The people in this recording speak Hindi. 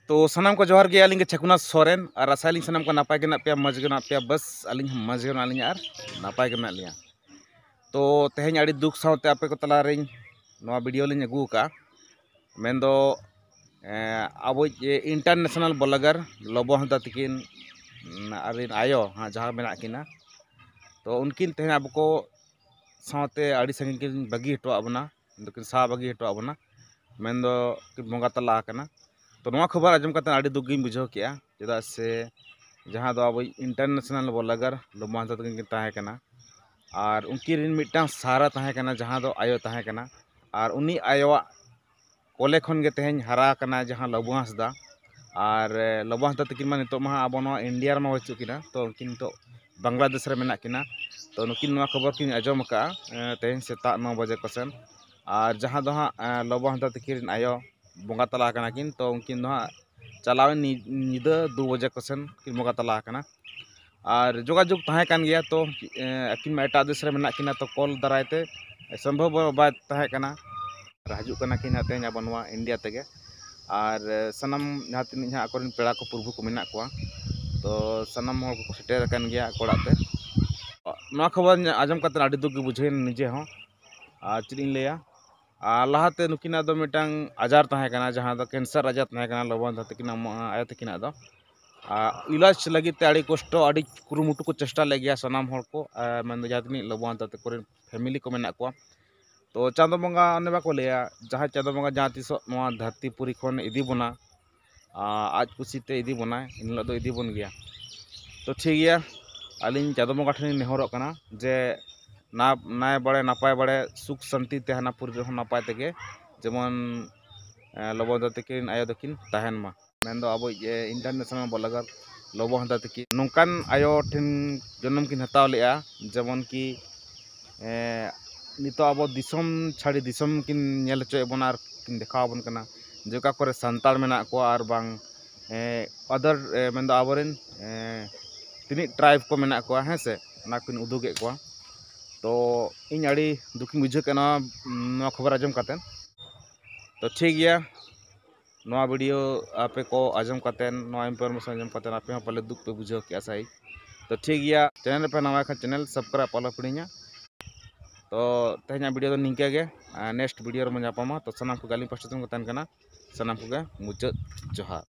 तो सनाम को जोहार गया अलिंग छकुना सोरेन और आसाली सनाम को नापाय के ना पे मज के ना पे बस अलिंग मज के ना अलिंग और नापाय के ना लिया तो तेहें आड़ी दुख सावते आपे को तला रें नवा वीडियो लिंग अगू का मेंदो अब इंटरनेशनल ब्लॉगर लोबो हंदा तकिन अरिन आयो हाँ जहाँ मेना किना तो उनकिन तेहें अब को सावते आड़ी संगिन किन बगी हटो अबना किन सा बगी हटो अबना मेंदो किन बोंगा तला कना तो नवा खबर आजम करते आड़ी दुख गिन बुझाव किया चेदा से जहाँ दो अब इंटरनेशनल ब्लॉगर लोबो हंदा तकिन ताहे कना और उनकिन मिट्टांग सारा ताहे कना जहाँ दो आयो ताहे कना और उनी आयोवा कोले खन के तेहें हरा कना जहाँ लोबो हंसदा और लोबो हंसदा तकिन मा नितो मा अब नवा इंडिया रमा बचु किना तो उनकिन तो बांग्लादेश रे मेना किना तो नुकिन नवा खबर किन आजम का तेहें सेता 9 बजे कोसेन और जहाँ दो हाँ लोबो हंदा तकिन आयो बोंगा तला कना किन तो उनकिन दो हाँ चलावे निदा 2 बजे कोसेन किन बोंगा तला कना और जोगाजोग ताहे कान गया तो अकिन मा एटा देश रे मेना किना तो कॉल दारायते संभव बाय ताहे कना हजू कना किन तेहें अब नवा इंडिया तेगे और सनम जहाँ तीन जहाँ अकोरिन पेड़ा को प्रभु को मेना कोआ तो सनम हर को सेटेर कान गया कोड़ाते नवा खबर आजम करते आड़ी दुख बुझे निजे हों चिन लिया लहाते नुकिना दो मिटांग आजार ताहे कना जहाँ दो कैंसर आजार ताहे कना लोबो तकिन आयो तकिन दो इलाज लगी आड़ी कष्ट आड़ी कुरुमुटु को चेष्टा ले गया सनाम हर को मन जहाँ तीन लोबो तक फैमिली को मेना कोआ तो चांदो बंगा अने बाको लिया जहाँ चांदो बंगा जहाँ तीस धरतीपुरी खन इदी बना आज कुसीते इदी बना इन दो इदी बन गया तो ठीक गया अलिंग चांदो बंगा ठेन नेहरों कना जे ना नाय बड़े नापाय बड़े सुख शांति तहना पुरी नापाय तेगे जेमन लोबो तकिन आयो तकिन तहन मा मेन दो अब इंटरनेशनल ब्लॉगर लोबो हंदा तकिन नोंकान आयो ठेन जन्म किन हताव लेआ जेमन की नितो अब दिसम छाड़ी दिसम किन नेल चोय बना किन देखाव बन कना जेका करे संताल मेना को और बांग अदर मेन दो आबरेन तिनी ट्राइब को मेना को हैं से ना किन उदुगे को तो इन आड़ी दुखी बुझे कना नवा खबर आजम कातेन तो ठीक गया नवा वीडियो आपे को आजम कातेन नवा इनफॉरमेशन आजम कातेन आपे हो पहले दुख पे बुझे क्या सही तो ठीक गया चैनल पे नवा खा चैनल सब्सक्राइब पालो पड़िया तो तेहना वीडियो तो निंके गे नेक्स्ट वीडियो रे मजापामा तो सनाम को गाली पास्टन को तन कना सनाम को मुचाद जोहार।